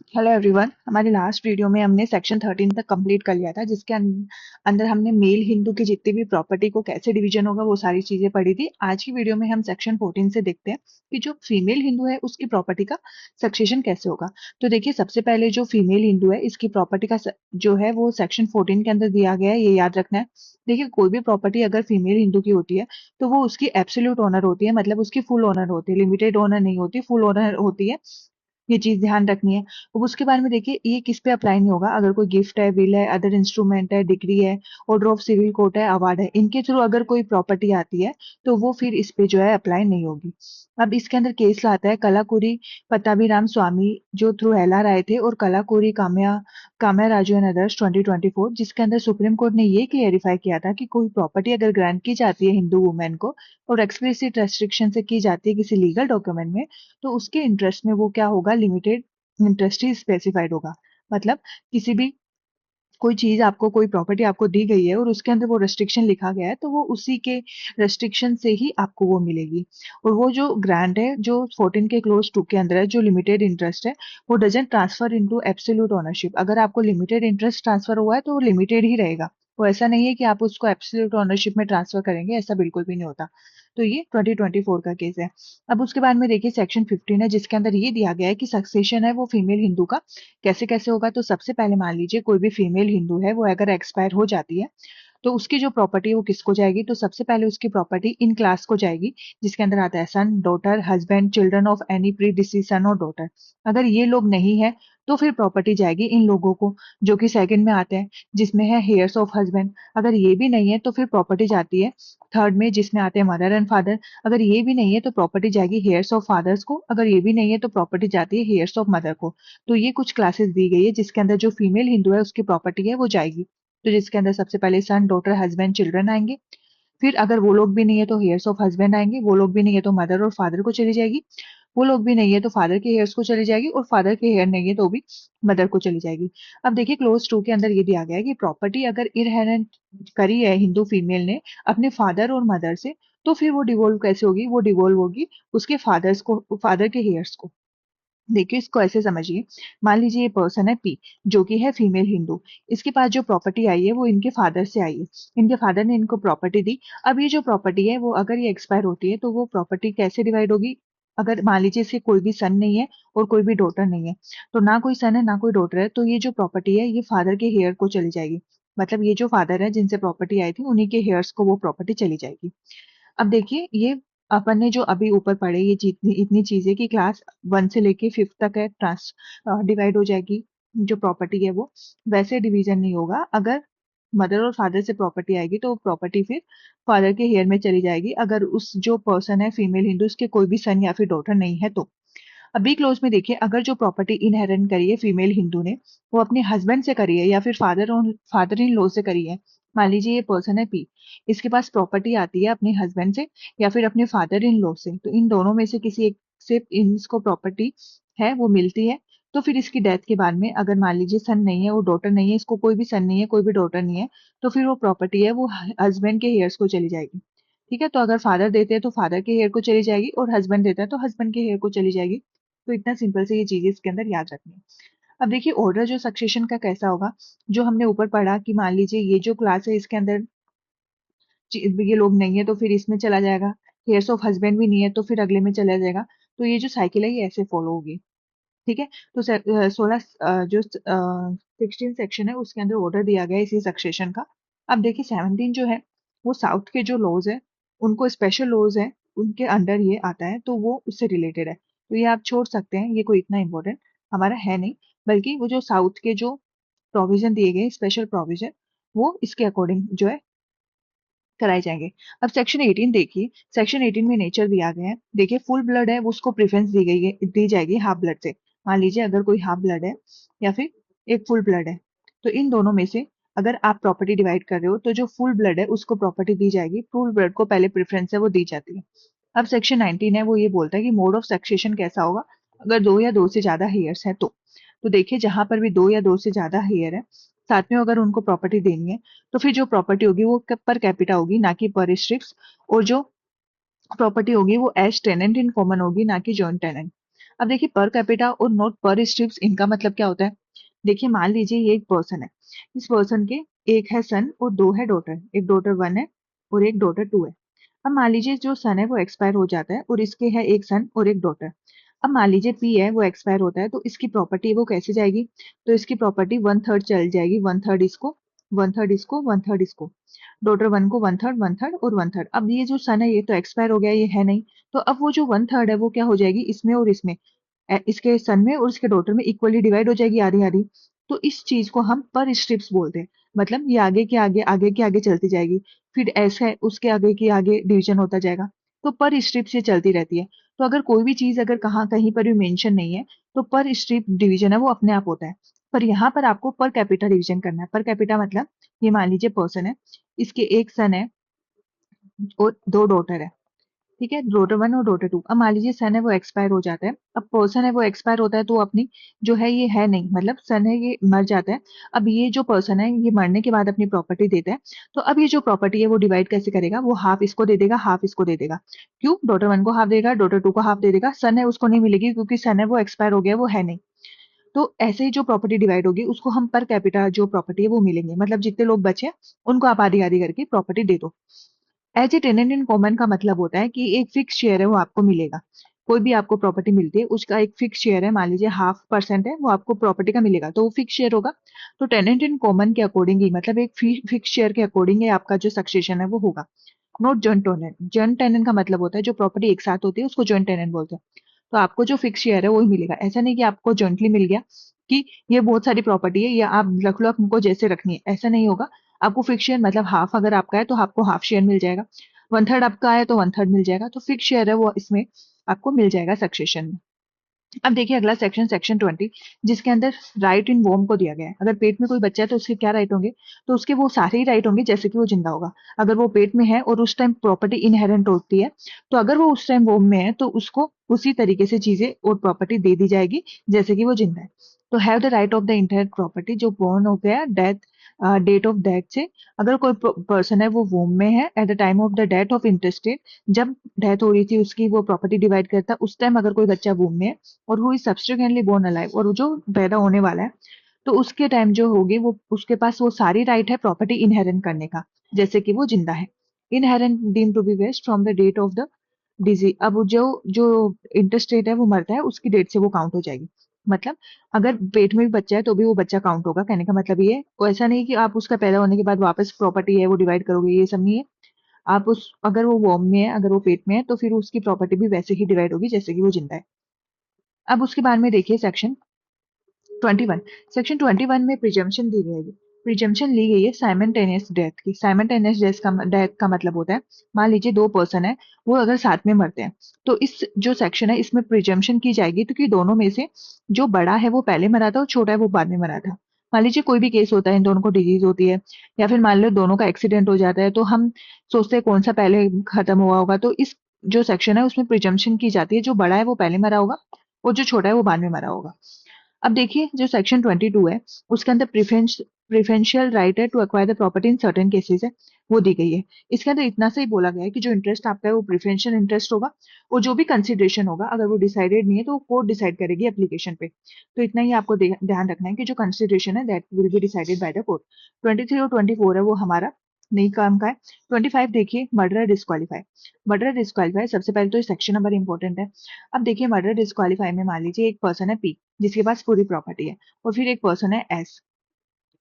Hello everyone. हमारे last video में हमने सेक्शन 13 तक कंप्लीट कर लिया था, जिसके अंदर हमने मेल हिंदू की जितनी भी प्रॉपर्टी को कैसे डिवीजन होगा वो सारी चीजें पढ़ी थी। आज की वीडियो में हम सेक्शन 14 से देखते हैं कि जो फीमेल हिंदू है उसकी प्रॉपर्टी का सक्सेशन कैसे होगा। तो देखिए, सबसे पहले जो फीमेल हिंदू है इसकी प्रॉपर्टी का जो है वो सेक्शन 14 के अंदर दिया गया है, ये याद रखना है। देखिए, कोई भी प्रॉपर्टी अगर फीमेल हिंदू की होती है तो वो उसकी एब्सोल्यूट ओनर होती है, मतलब उसकी फुल ओनर होती है, लिमिटेड ओनर नहीं होती, फुल ओनर होती है। ये चीज ध्यान रखनी है। अब उसके बारे में देखिए, ये किस पे अप्लाई नहीं होगा। अगर कोई गिफ्ट है, विल है, अदर इंस्ट्रूमेंट है, डिग्री है, ऑर्डर ऑफ सिविल कोर्ट है, अवार्ड है, इनके थ्रू अगर कोई प्रॉपर्टी आती है तो वो फिर इस पे जो है अप्लाई नहीं होगी। अब इसके अंदर केस लाता है कलाकुरी पट्टाभिराम स्वामी, जो थ्रू एलआर आए थे, और कलाकुरी काम्या काम्या राजू एंड अदर्स 2024, जिसके अंदर सुप्रीम कोर्ट ने ये क्लियरिफाई किया था कि कोई प्रॉपर्टी अगर ग्रांट की जाती है हिंदू वुमेन को और एक्सप्लिसिट रेस्ट्रिक्शन से की जाती है किसी लीगल डॉक्यूमेंट में, तो उसके इंटरेस्ट में वो क्या होगा, लिमिटेड इंटरेस्ट ही स्पेसिफाइड होगा। मतलब किसी भी कोई चीज आपको, कोई प्रॉपर्टी आपको दी गई है और उसके अंदर वो रेस्ट्रिक्शन लिखा गया है, तो वो उसी के रेस्ट्रिक्शन से ही आपको वो मिलेगी। और वो जो ग्रांट है जो 14 के क्लोज 2 के अंदर है, जो लिमिटेड इंटरेस्ट है, वो doesn't transfer into absolute ownership. अगर आपको लिमिटेड इंटरेस्ट ट्रांसफर हुआ है तो वो लिमिटेड ही रहेगा। वो ऐसा नहीं है कि आप उसको एब्सोल्यूट ओनरशिप में ट्रांसफर करेंगे, ऐसा बिल्कुल भी नहीं होता। तो ये 2024 का केस है। अब उसके बाद में देखिए, सेक्शन 15 है, जिसके अंदर ये दिया गया है कि सक्सेशन है वो फीमेल हिंदू का कैसे कैसे होगा। तो सबसे पहले मान लीजिए कोई भी फीमेल हिंदू है वो अगर एक्सपायर हो जाती है तो उसकी जो प्रॉपर्टी है वो किसको जाएगी। तो सबसे पहले उसकी प्रॉपर्टी इन क्लास को जाएगी, जिसके अंदर आता है son, daughter, husband, children of any pre deceased son और डॉटर। अगर ये लोग नहीं है तो फिर प्रॉपर्टी जाएगी इन लोगों को, जो कि सेकंड में आते हैं, जिसमें है हेयर्स ऑफ हस्बैंड। अगर ये भी नहीं है तो फिर प्रॉपर्टी जाती है थर्ड में, जिसमें आते हैं मदर एंड फादर। अगर ये भी नहीं है तो प्रॉपर्टी जाएगी हेयर्स ऑफ फादर्स को। अगर ये भी नहीं है तो प्रॉपर्टी जाती है हेयर्स ऑफ मदर को। तो ये कुछ क्लासेस दी गई है जिसके अंदर जो फीमेल हिंदू है उसकी प्रॉपर्टी है वो जाएगी। तो जिसके अंदर सबसे पहले सन, डॉटर, हस्बैंड, चिल्ड्रन आएंगे। फिर अगर वो लोग भी नहीं है तो हेयर्स ऑफ हस्बैंड आएंगे। वो लोग भी नहीं है तो मदर और फादर को चली जाएगी। वो लोग भी नहीं है तो फादर के हेयर्स को चली जाएगी, और फादर के हेयर नहीं है तो भी मदर को चली जाएगी। अब देखिए, क्लोज टू के अंदर ये दिया गया है कि प्रॉपर्टी अगर इनहेरेंट करी है हिंदू फीमेल ने अपने फादर और मदर से, तो फिर वो डिवोल्व कैसे होगी, वो डिवोल्व होगी उसके फादर्स को, फादर के हेयर्स को। देखिए, इसको ऐसे समझिए। मान लीजिए ये पर्सन है पी, जो कि है फीमेल हिंदू। इसके पास जो प्रॉपर्टी आई है वो इनके फादर से आई है। इनके फादर ने इनको प्रॉपर्टी दी। अब ये जो प्रॉपर्टी है वो अगर ये एक्सपायर होती है तो वो प्रॉपर्टी कैसे डिवाइड होगी। अगर मान लीजिए इसके कोई भी सन नहीं है और कोई भी डॉटर नहीं है, तो ना कोई सन है ना कोई डॉटर है, तो ये जो प्रॉपर्टी है ये फादर के हेयर को चली जाएगी। मतलब ये जो फादर है जिनसे प्रॉपर्टी आई थी उन्हीं के हेयर्स को वो प्रॉपर्टी चली जाएगी। अब देखिए, ये अपन ने जो अभी ऊपर पढ़े ये जितनी इतनी चीजें कि क्लास 1 से लेके 5th तक है, ट्रांस डिवाइड हो जाएगी जो प्रॉपर्टी है वो। वैसे डिवीजन नहीं होगा। अगर मदर और फादर से प्रॉपर्टी आएगी तो प्रॉपर्टी फिर फादर के हेयर में चली जाएगी, अगर उस जो पर्सन है फीमेल हिंदू उसके कोई भी सन या फिर डॉटर नहीं है तो। अभी क्लोज में देखिए, अगर जो प्रॉपर्टी इनहेरेंट करी है फीमेल हिंदू ने वो अपने हस्बैंड से करी है या फिर फादर इन लॉ से करी है। मान लीजिए ये पर्सन है पी, इसके पास प्रॉपर्टी आती है अपने हस्बैंड से या फिर अपने फादर इन लॉ से, तो इन दोनों में से किसी एक से इसको प्रॉपर्टी है वो मिलती है। तो फिर इसकी डेथ के बाद में अगर मान लीजिए सन नहीं है, वो डॉटर नहीं है, इसको कोई भी सन नहीं है, कोई भी डॉटर नहीं है, तो फिर वो प्रॉपर्टी है वो हस्बैंड के हेयर्स को चली जाएगी। ठीक है, तो अगर फादर देते हैं तो फादर के हेयर को चली जाएगी, और हस्बैंड देता है तो हस्बैंड के हेयर को चली जाएगी। तो इतना सिंपल से ये चीजें इसके अंदर याद रखनी है। अब देखिए, ऑर्डर जो सक्सेशन का कैसा होगा, जो हमने ऊपर पढ़ा कि मान लीजिए ये जो क्लास है इसके अंदर ये लोग नहीं है तो फिर इसमें चला जाएगा। हेयर्स ऑफ हस्बैंड भी नहीं है तो फिर अगले में चला जाएगा। तो ये जो साइकिल है ये ऐसे फॉलो होगी। ठीक है, तो 16 जो 16 सेक्शन है उसके अंदर ऑर्डर दिया गया है इसी सक्सेशन का। अब देखिए, 17 जो है वो साउथ के जो लॉज है, उनको स्पेशल लॉज है उनके अंडर ये आता है, तो वो उससे रिलेटेड है। तो ये आप छोड़ सकते हैं, ये कोई इतना इंपॉर्टेंट हमारा है नहीं। बल्कि वो जो साउथ के जो प्रोविजन दिए गए स्पेशल प्रोविजन, वो इसके अकॉर्डिंग जो है कराए जाएंगे। अब सेक्शन 18 देखिए, सेक्शन 18 में नेचर दिया गया है। देखिए, फुल ब्लड है वो उसको प्रेफरेंस दी गई है, दी जाएगी हाफ ब्लड से। मान लीजिए अगर कोई हाफ ब्लड है या फिर एक फुल ब्लड है, तो इन दोनों में से अगर आप प्रॉपर्टी डिवाइड कर रहे हो तो जो फुल ब्लड है उसको प्रॉपर्टी दी जाएगी, फुल ब्लड को पहले प्रेफरेंस है वो दी जाती है। अब सेक्शन 19 है वो ये बोलता है कि मोड ऑफ सक्सेशन कैसा होगा अगर दो या दो से ज्यादा हेयर्स है तो देखिए, जहां पर भी दो या दो से ज्यादा हेयर है, साथ में अगर उनको प्रॉपर्टी देनी है, तो फिर जो प्रॉपर्टी होगी वो पर कैपिटा होगी ना कि पर स्ट्रिप्स। और जो प्रॉपर्टी होगी वो एज टेनेंट इन कॉमन होगी ना कि जॉइंट टेनेंट। अब देखिए पर कैपिटा और नॉट पर स्ट्रिप्स, इनका मतलब क्या होता है? देखिए मान लीजिए ये एक पर्सन है, इस पर्सन के एक है सन और दो है डॉटर, एक डॉटर 1 है और एक डॉटर 2 है। अब मान लीजिए जो सन है वो एक्सपायर हो जाता है और इसके है एक सन और एक डॉटर। अब मान लीजिए पी है वो एक्सपायर होता है, तो इसकी प्रॉपर्टी वो कैसे जाएगी? तो इसकी प्रॉपर्टी 1/3 चल जाएगी, 1/3 इसको, 1/3 इसको, 1/3 इसको। डॉटर 1 को 1/3, 1/3 और 1/3। अब ये जो सन है ये तो एक्सपायर हो गया, ये है नहीं। तो अब वो जो 1/3 है वो क्या हो जाएगी, इसमें और इसमें, इसके सन में और इसके डॉटर में इक्वली डिवाइड हो जाएगी, आधी आधी। तो इस चीज को हम पर स्ट्रिप्स बोलते हैं। मतलब ये आगे के आगे, आगे के आगे चलती जाएगी, फिर ऐसा है उसके आगे के आगे डिवीजन होता जाएगा। तो पर स्ट्रिप से चलती रहती है। तो अगर कोई भी चीज अगर कहाँ कहीं पर भी मेंशन नहीं है, तो पर स्ट्रिप डिवीजन है वो अपने आप होता है। पर यहाँ पर आपको पर कैपिटा डिवीजन करना है। पर कैपिटा मतलब ये मान लीजिए पर्सन है, इसके एक सन है और दो डॉटर है। ठीक है, डॉटर 1 और डॉटर 2। अब मान लीजिए सन है वो एक्सपायर हो जाता है। अब पर्सन है वो एक्सपायर होता है, तो अपनी जो है ये है नहीं, मतलब सन है ये मर जाता है। अब ये जो पर्सन है ये मरने के बाद अपनी प्रॉपर्टी देता है। तो अब ये जो प्रॉपर्टी है वो डिवाइड कैसे करेगा? वो हाफ इसको दे देगा, हाफ इसको दे देगा। क्यों? डॉटर 1 को हाफ देगा, डॉटर 2 को हाफ दे देगा। सन है उसको नहीं मिलेगी क्योंकि सन है वो एक्सपायर हो गया, वो है नहीं। तो ऐसे ही जो प्रॉपर्टी डिवाइड होगी उसको हम पर कैपिटा जो प्रॉपर्टी है वो मिलेंगे। मतलब जितने लोग बचे उनको आप आधी आधी करके प्रॉपर्टी दे दो। As a tenant in common का मतलब होता है कि एक फिक्स शेयर है वो आपको मिलेगा। कोई भी आपको प्रॉपर्टी मिलती है उसका एक फिक्स शेयर है, मान लीजिए 0.5% है वो आपको प्रॉपर्टी का मिलेगा, तो वो फिक्स शेयर होगा। तो टेनेंट इन कॉमन के अकॉर्डिंग ही, मतलब एक फिक्स शेयर के अकॉर्डिंग ही आपका जो सक्सेशन है वो होगा। Not joint tenant. Joint tenant का मतलब होता है जो प्रॉपर्टी एक साथ होती है उसको जॉइंट टेनेंट बोलते हैं। तो आपको जो फिक्स शेयर है वो ही मिलेगा। ऐसा नहीं कि आपको जॉइंटली मिल गया कि ये बहुत सारी प्रॉपर्टी है या आप रख लो आपको जैसे रखनी है, ऐसा नहीं होगा। आपको फिक्स शेयर मतलब हाफ अगर आपका है तो आपको हाफ शेयर मिल जाएगा, 1/3 आपका है तो 1/3 मिल जाएगा। तो फिक्स शेयर है वो इसमें आपको मिल जाएगा सक्सेशन में। अब देखिए अगला सेक्शन, सेक्शन 20, जिसके अंदर राइट इन वोम को दिया गया है। अगर पेट में कोई बच्चा है तो उसके क्या राइट होंगे? तो उसके वो सारे ही राइट होंगे जैसे कि वो जिंदा होगा। अगर वो पेट में है और उस टाइम प्रॉपर्टी इनहेरेंट होती है, तो अगर वो उस टाइम वोम में है तो उसको उसी तरीके से चीजें और प्रॉपर्टी दे दी जाएगी जैसे कि वो जिंदा है। तो have the right of the internet property, जो बोर्न हो गया डेथ, डेट ऑफ डेथ से। अगर कोई पर्सन है वो वोम में है at the time of the death of interested, जब डेथ हो रही थी उसकी, वो प्रॉपर्टी डिवाइड करता है उस टाइम अगर कोई बच्चा वोम में है और who is subsequently born alive, और वो जो पैदा होने वाला है, तो उसके टाइम जो होगी वो उसके पास वो सारी राइट है प्रॉपर्टी इनहेरेंट करने का जैसे कि वो जिंदा है। Inherent deem to be vest from the date of the disease. अब वो जो जो इंटरस्टेट है वो मरता है उसकी डेट से वो काउंट हो जाएगी। मतलब अगर पेट में भी बच्चा है तो भी वो बच्चा काउंट होगा। कहने का मतलब ये है, वो ऐसा नहीं कि आप उसका पैदा होने के बाद वापस प्रॉपर्टी है वो डिवाइड करोगे, ये सब नहीं है। आप उस, अगर वो वॉर्म में है, अगर वो पेट में है, तो फिर उसकी प्रॉपर्टी भी वैसे ही डिवाइड होगी जैसे कि वो जिंदा है। अब उसके बाद में देखिए सेक्शन 21। सेक्शन 21 में प्रिजम्पशन दी गई है। प्रिजम्पशन ली गई है साइमल्टेनियस डेथ की। साइमल्टेनियस डेथ का मतलब होता है, मान लीजिए दो पर्सन है, वो अगर साथ में मरते हैं, तो इस जो सेक्शन है इसमें प्रिजम्पशन की जाएगी तो कि दोनों में से जो बड़ा है वो पहले मरा था और छोटा है वो बाद में मरा था। मान लीजिए कोई भी केस होता है, इन दोनों को डिजीज होती है या फिर मान लो दोनों का एक्सीडेंट हो जाता है, तो हम सोचते हैं कौन सा पहले खत्म हुआ होगा। तो इस जो सेक्शन है उसमें प्रिजम्पशन की जाती है, जो बड़ा है वो पहले मरा होगा और जो छोटा है वो बाद में मरा होगा। अब देखिए जो सेक्शन 22 है उसके अंदर प्रिफरेंशियल राइट है to acquire the property in certain cases है, वो दी गई है। इसके अंदर इतना सा ही बोला गया है कि जो इंटरेस्ट आपका है वो प्रिफरेंशियल इंटरेस्ट होगा, और जो भी कंसिडरेशन होगा अगर वो डिसाइडेड नहीं है तो कोर्ट डिसाइड करेगी एप्लीकेशन पे। तो इतना ही आपको ध्यान रखना है कि जो कंसिडरेशन है that will be decided by the court. 23 और 24 है वो हमारा नहीं काम का है। 25 देखिए मर्डर डिस्क्वालीफाई। मर्डर डिस्क्वालीफाई सबसे पहले तो सेक्शन नंबर इंपॉर्टेंट है। अब देखिए मर्डर डिस्क्वालीफाई में मान लीजिए एक पर्सन है पी जिसके पास पूरी प्रॉपर्टी है, और फिर एक पर्सन है एस।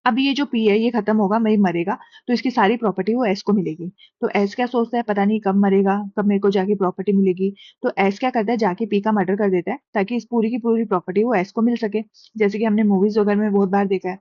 अब ये जो पी है ये खत्म होगा, मैं मरेगा, तो इसकी सारी प्रॉपर्टी वो एस को मिलेगी। तो एस क्या सोचता है, पता नहीं कब मरेगा, कब मेरे को जाके प्रॉपर्टी मिलेगी। तो एस क्या करता है, जाके पी का मर्डर कर देता है ताकि इस पूरी की पूरी प्रॉपर्टी वो एस को मिल सके, जैसे कि हमने मूवीज वगैरह में बहुत बार देखा है।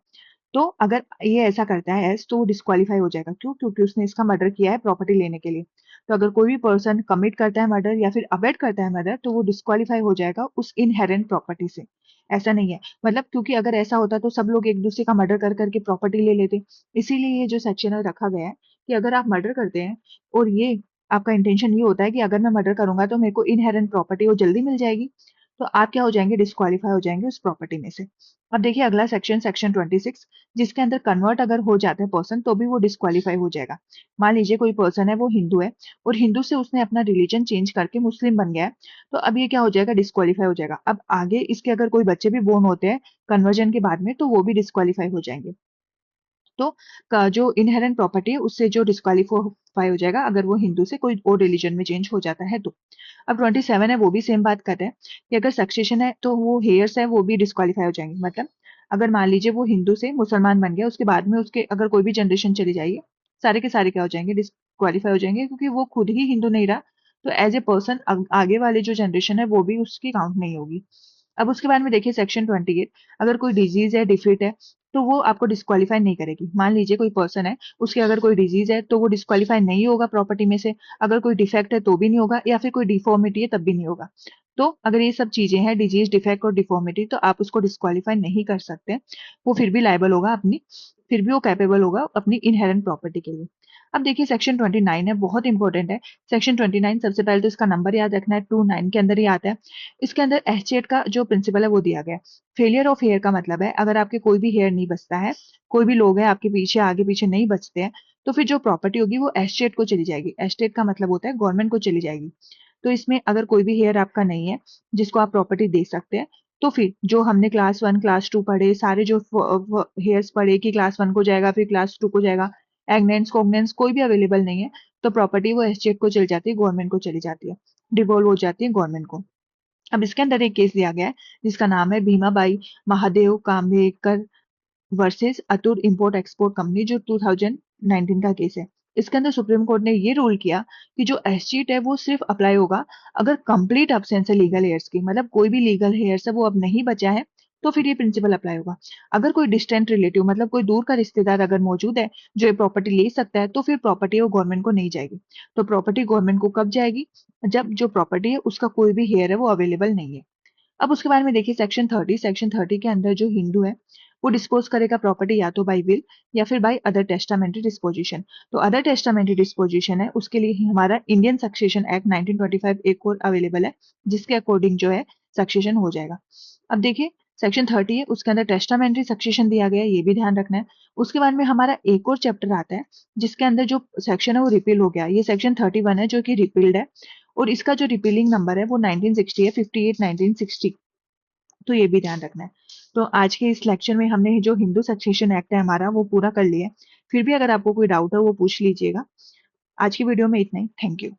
तो अगर ये ऐसा करता है एस, तो वो डिस्क्वालीफाई हो जाएगा। क्यों? क्योंकि उसने इसका मर्डर किया है प्रॉपर्टी लेने के लिए। तो अगर कोई भी पर्सन कमिट करता है मर्डर या फिर अबेट करता है मर्डर, तो वो डिस्क्वालीफाई हो जाएगा उस इनहेरेंट प्रॉपर्टी से। ऐसा नहीं है, मतलब क्योंकि अगर ऐसा होता तो सब लोग एक दूसरे का मर्डर कर करके प्रॉपर्टी ले लेते। इसीलिए ये जो सेक्शन है रखा गया है कि अगर आप मर्डर करते हैं और ये आपका इंटेंशन ये होता है कि अगर मैं मर्डर करूंगा तो मेरे को इनहेरेंट प्रॉपर्टी वो जल्दी मिल जाएगी, तो आप क्या हो जाएंगे, डिस्क्वालीफाई हो जाएंगे उस प्रॉपर्टी में से। अब देखिए अगला सेक्शन, सेक्शन 26, जिसके अंदर कन्वर्ट अगर हो जाता है पर्सन तो भी वो डिस्क्वालीफाई हो जाएगा। मान लीजिए कोई पर्सन है वो हिंदू है और हिंदू से उसने अपना रिलीजन चेंज करके मुस्लिम बन गया है, तो अब ये क्या हो जाएगा, डिस्क्वालीफाई हो जाएगा। अब आगे इसके अगर कोई बच्चे भी बोर्न होते हैं कन्वर्जन के बाद में तो वो भी डिस्क्वालीफाई हो जाएंगे। तो जो इनहेरेंट प्रॉपर्टी है उससे जो डिस्क्वालीफाई हो जाएगा अगर वो हिंदू से कोई और रिलीजन में चेंज हो जाता है तो। अब 27 है वो भी सेम बात कर रहे हैं कि अगर सक्सेशन है तो वो हेयर्स है वो भी डिस्क्वालीफाई हो जाएंगे। मतलब अगर मान लीजिए वो हिंदू से मुसलमान बन गया, उसके बाद में उसके अगर कोई भी जनरेशन चली जाएगी, सारे के सारे क्या हो जाएंगे, डिस्क्वालीफाई हो जाएंगे, क्योंकि वो खुद ही हिंदू नहीं रहा। तो एज ए पर्सन आगे वाले जो जनरेशन है वो भी उसकी काउंट नहीं होगी। अब उसके बाद में देखिए सेक्शन 28, अगर कोई डिजीज है, डिफिट है, तो वो आपको डिस्क्वालीफाई नहीं करेगी। मान लीजिए कोई पर्सन है, उसके अगर कोई डिजीज है तो वो डिस्क्वालीफाई नहीं होगा प्रॉपर्टी में से। अगर कोई डिफेक्ट है तो भी नहीं होगा, या फिर कोई डिफॉर्मिटी है तब भी नहीं होगा। तो अगर ये सब चीजें हैं, डिजीज, डिफेक्ट और डिफॉर्मिटी, तो आप उसको डिस्क्वालीफाई नहीं कर सकते। वो फिर भी लायबल होगा अपनी, फिर भी वो कैपेबल होगा अपनी इनहेरेंट प्रॉपर्टी के लिए। अब देखिए सेक्शन 29 है, बहुत इंपॉर्टेंट है। सेक्शन 29 सबसे पहले तो इसका नंबर याद रखना है, 29 के अंदर ही आता है। इसके अंदर एस्टेट का जो प्रिंसिपल है वो दिया गया है। फेलियर ऑफ हेयर का मतलब है अगर आपके कोई भी हेयर नहीं बचता है, कोई भी लोग हैं आपके पीछे आगे पीछे नहीं बचते हैं, तो फिर जो प्रॉपर्टी होगी वो एस्टेट को चली जाएगी। एस्टेट का मतलब होता है गवर्नमेंट को चली जाएगी। तो इसमें अगर कोई भी हेयर आपका नहीं है जिसको आप प्रॉपर्टी दे सकते हैं, तो फिर जो हमने क्लास 1 क्लास 2 पढ़े, सारे जो हेयर्स पढ़े कि क्लास 1 को जाएगा फिर क्लास 2 को जाएगा, एग्नेंस कोग्नेंस कोई भी अवेलेबल नहीं है, तो प्रॉपर्टी वो एस्टेट को चली जाती है, गवर्नमेंट को चली जाती है, डिवॉल्व हो जाती है गवर्नमेंट को। अब इसके अंदर एक केस दिया गया है जिसका नाम है Bhimabai Mahadev Kambekar versus Atur import export company, जो 2019 का केस है। इसके अंदर सुप्रीम कोर्ट ने ये रूल किया कि जो एस्टीट है वो सिर्फ अप्लाई होगा अगर कंप्लीट अब्सेंस है लीगल हेयर्स की, मतलब कोई भी लीगल हेयर्स है वो अब नहीं बचा है, तो फिर ये प्रिंसिपल अप्लाई होगा। अगर कोई डिस्टेंट रिलेटिव मतलब कोई दूर का रिश्तेदार अगर मौजूद है जो ये प्रॉपर्टी ले सकता है, तो फिर प्रॉपर्टी वो गवर्नमेंट को नहीं जाएगी। तो प्रॉपर्टी गवर्नमेंट को कब जाएगी, जब जो प्रॉपर्टी है उसका कोई भी हेयर है वो अवेलेबल नहीं है। अब उसके बारे में देखिए सेक्शन 30, सेक्शन 30 के अंदर जो हिंदू है वो डिस्पोज करेगा प्रॉपर्टी या तो बाय विल या फिर बाय अदर टेस्टामेंट्री डिस्पोजिशन। तो अदर टेस्टामेंट्री डिस्पोजिशन है उसके लिए ही हमारा इंडियन सक्सेशन एक्ट 1925 एक और अवेलेबल है, जिसके अकॉर्डिंग जो है सक्सेशन हो जाएगा। अब देखिए सेक्शन 30 है उसके अंदर टेस्टामेंट्री सक्सेशन दिया गया है, ये भी ध्यान रखना है। उसके बाद में हमारा एक और चैप्टर आता है जिसके अंदर जो सेक्शन है वो रिपील हो गया, ये सेक्शन 31 है जो कि रिपील्ड है, और इसका जो रिपीलिंग नंबर है वो 1960 है, 58 1960। तो ये भी ध्यान रखना है। तो आज के इस लेक्चर में हमने जो हिंदू सक्सेशन एक्ट है हमारा वो पूरा कर लिया है। फिर भी अगर आपको कोई डाउट हो वो पूछ लीजिएगा। आज की वीडियो में इतना ही। Thank you.